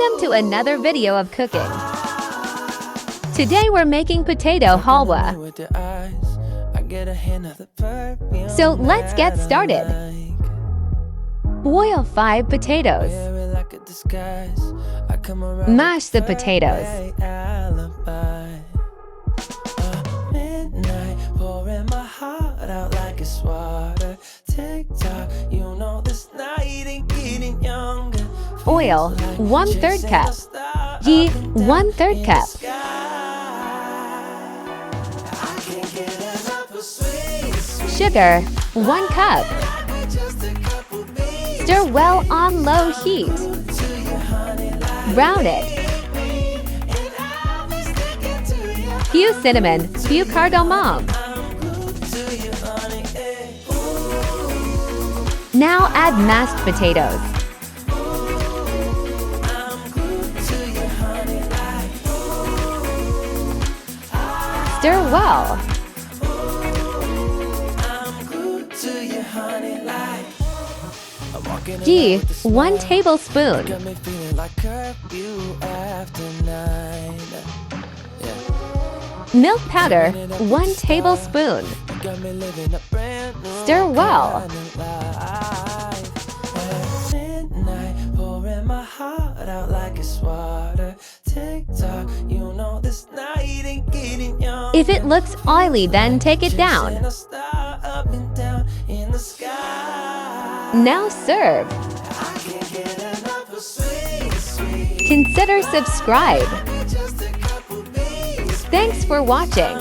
Welcome to another video of cooking. Today we're making potato halwa. So let's get started. Boil 5 potatoes. Mash the potatoes. Oil 1/3 cup. Ghee 1/3 cup. Sugar 1 cup. Stir well on low heat. Brown it. Few cinnamon, few cardamom. Now add mashed potatoes. Stir well. Ghee 1 tablespoon. Milk powder 1 tablespoon. Stir well. If it looks oily, then take it down. Now serve. Consider subscribe. Thanks for watching.